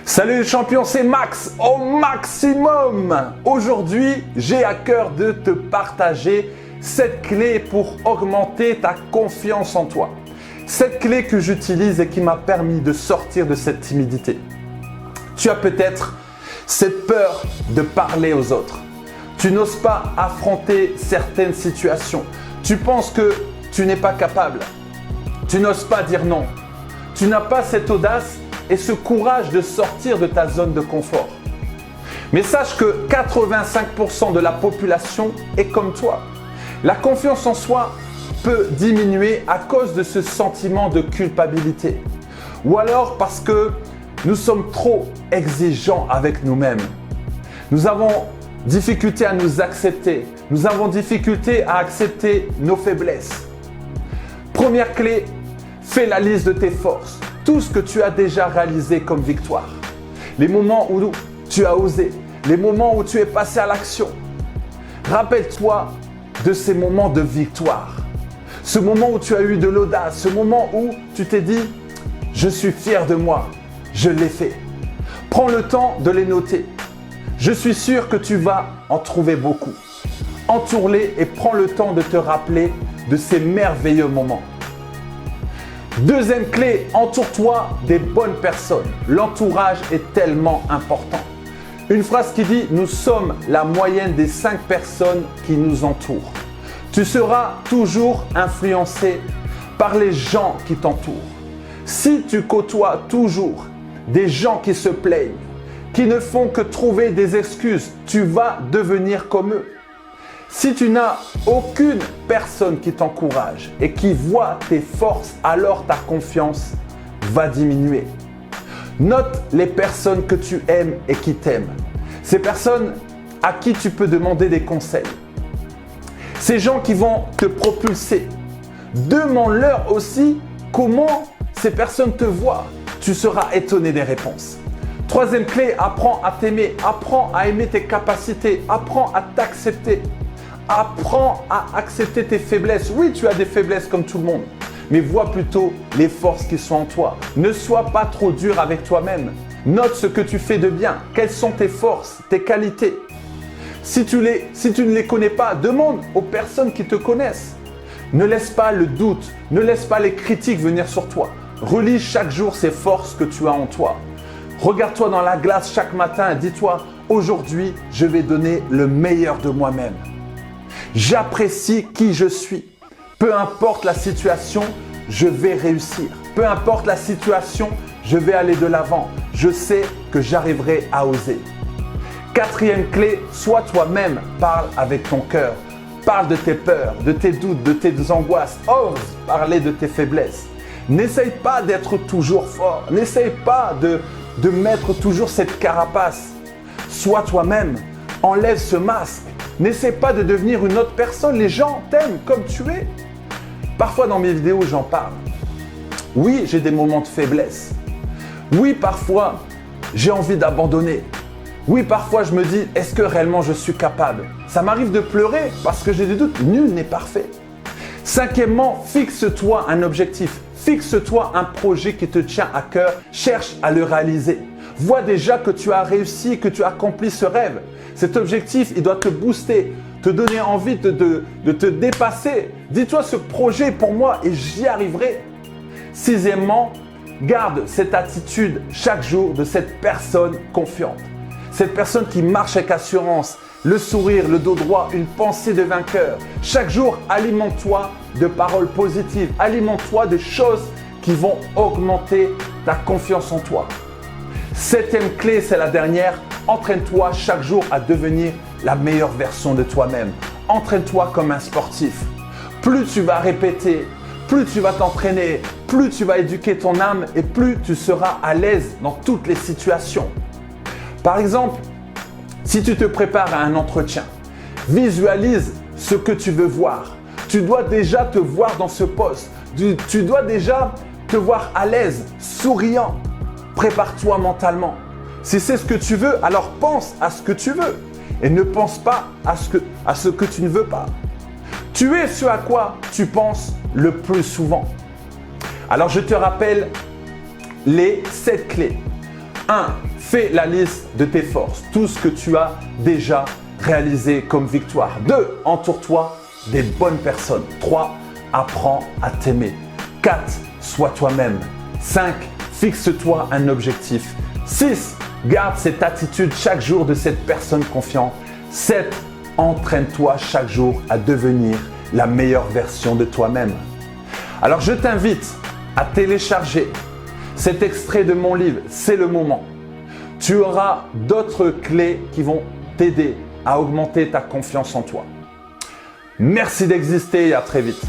Salut les champions, c'est Max au maximum. Aujourd'hui, j'ai à cœur de te partager cette clé pour augmenter ta confiance en toi. Cette clé que j'utilise et qui m'a permis de sortir de cette timidité. Tu as peut-être cette peur de parler aux autres. Tu n'oses pas affronter certaines situations. Tu penses que tu n'es pas capable. Tu n'oses pas dire non. Tu n'as pas cette audace et ce courage de sortir de ta zone de confort. Mais sache que 85% de la population est comme toi. La confiance en soi peut diminuer à cause de ce sentiment de culpabilité. Ou alors parce que nous sommes trop exigeants avec nous-mêmes. Nous avons difficulté à nous accepter. Nous avons difficulté à accepter nos faiblesses. Première clé, fais la liste de tes forces. Tout ce que tu as déjà réalisé comme victoire. Les moments où tu as osé. Les moments où tu es passé à l'action. Rappelle-toi de ces moments de victoire. Ce moment où tu as eu de l'audace. Ce moment où tu t'es dit « Je suis fier de moi. Je l'ai fait. » Prends le temps de les noter. Je suis sûr que tu vas en trouver beaucoup. Entoure-les et prends le temps de te rappeler de ces merveilleux moments. Deuxième clé, entoure-toi des bonnes personnes. L'entourage est tellement important. Une phrase qui dit « Nous sommes la moyenne des 5 personnes qui nous entourent ». Tu seras toujours influencé par les gens qui t'entourent. Si tu côtoies toujours des gens qui se plaignent, qui ne font que trouver des excuses, tu vas devenir comme eux. Si tu n'as aucune personne qui t'encourage et qui voit tes forces, alors ta confiance va diminuer. Note les personnes que tu aimes et qui t'aiment. Ces personnes à qui tu peux demander des conseils. Ces gens qui vont te propulser. Demande-leur aussi comment ces personnes te voient. Tu seras étonné des réponses. Troisième clé, apprends à t'aimer. Apprends à aimer tes capacités. Apprends à t'accepter. Apprends à accepter tes faiblesses. Oui, tu as des faiblesses comme tout le monde, mais vois plutôt les forces qui sont en toi. Ne sois pas trop dur avec toi-même. Note ce que tu fais de bien. Quelles sont tes forces, tes qualités? Si tu ne les connais pas, demande aux personnes qui te connaissent. Ne laisse pas le doute, ne laisse pas les critiques venir sur toi. Relis chaque jour ces forces que tu as en toi. Regarde-toi dans la glace chaque matin et dis-toi, aujourd'hui, je vais donner le meilleur de moi-même. J'apprécie qui je suis. Peu importe la situation, je vais réussir. Peu importe la situation, je vais aller de l'avant. Je sais que j'arriverai à oser. Quatrième clé, sois toi-même. Parle avec ton cœur. Parle de tes peurs, de tes doutes, de tes angoisses. Ose parler de tes faiblesses. N'essaye pas d'être toujours fort. N'essaye pas de mettre toujours cette carapace. Sois toi-même. Enlève ce masque. N'essaie pas de devenir une autre personne. Les gens t'aiment comme tu es. Parfois dans mes vidéos, j'en parle. Oui, j'ai des moments de faiblesse. Oui, parfois, j'ai envie d'abandonner. Oui, parfois, je me dis, est-ce que réellement je suis capable? Ça m'arrive de pleurer parce que j'ai des doutes. Nul n'est parfait. Cinquièmement, fixe-toi un objectif. Fixe-toi un projet qui te tient à cœur. Cherche à le réaliser. Vois déjà que tu as réussi, que tu as accompli ce rêve. Cet objectif, il doit te booster, te donner envie de te dépasser. Dis-toi, ce projet est pour moi et j'y arriverai. Sixièmement, garde cette attitude chaque jour de cette personne confiante. Cette personne qui marche avec assurance, le sourire, le dos droit, une pensée de vainqueur. Chaque jour, alimente-toi de paroles positives. Alimente-toi de choses qui vont augmenter ta confiance en toi. Septième clé, c'est la dernière. Entraîne-toi chaque jour à devenir la meilleure version de toi-même. Entraîne-toi comme un sportif. Plus tu vas répéter, plus tu vas t'entraîner, plus tu vas éduquer ton âme et plus tu seras à l'aise dans toutes les situations. Par exemple, si tu te prépares à un entretien, visualise ce que tu veux voir. Tu dois déjà te voir dans ce poste. Tu dois déjà te voir à l'aise, souriant. Prépare-toi mentalement. Si c'est ce que tu veux, alors pense à ce que tu veux et ne pense pas à ce que tu ne veux pas. Tu es ce à quoi tu penses le plus souvent. Alors je te rappelle les 7 clés. 1. fais la liste de tes forces, tout ce que tu as déjà réalisé comme victoire. 2. Entoure-toi des bonnes personnes. 3. Apprends à t'aimer. 4. Sois toi-même. 5. Fixe-toi un objectif. 6. Garde cette attitude chaque jour de cette personne confiante. 7. Entraîne-toi chaque jour à devenir la meilleure version de toi-même. Alors je t'invite à télécharger cet extrait de mon livre, C'est le moment. Tu auras d'autres clés qui vont t'aider à augmenter ta confiance en toi. Merci d'exister et à très vite.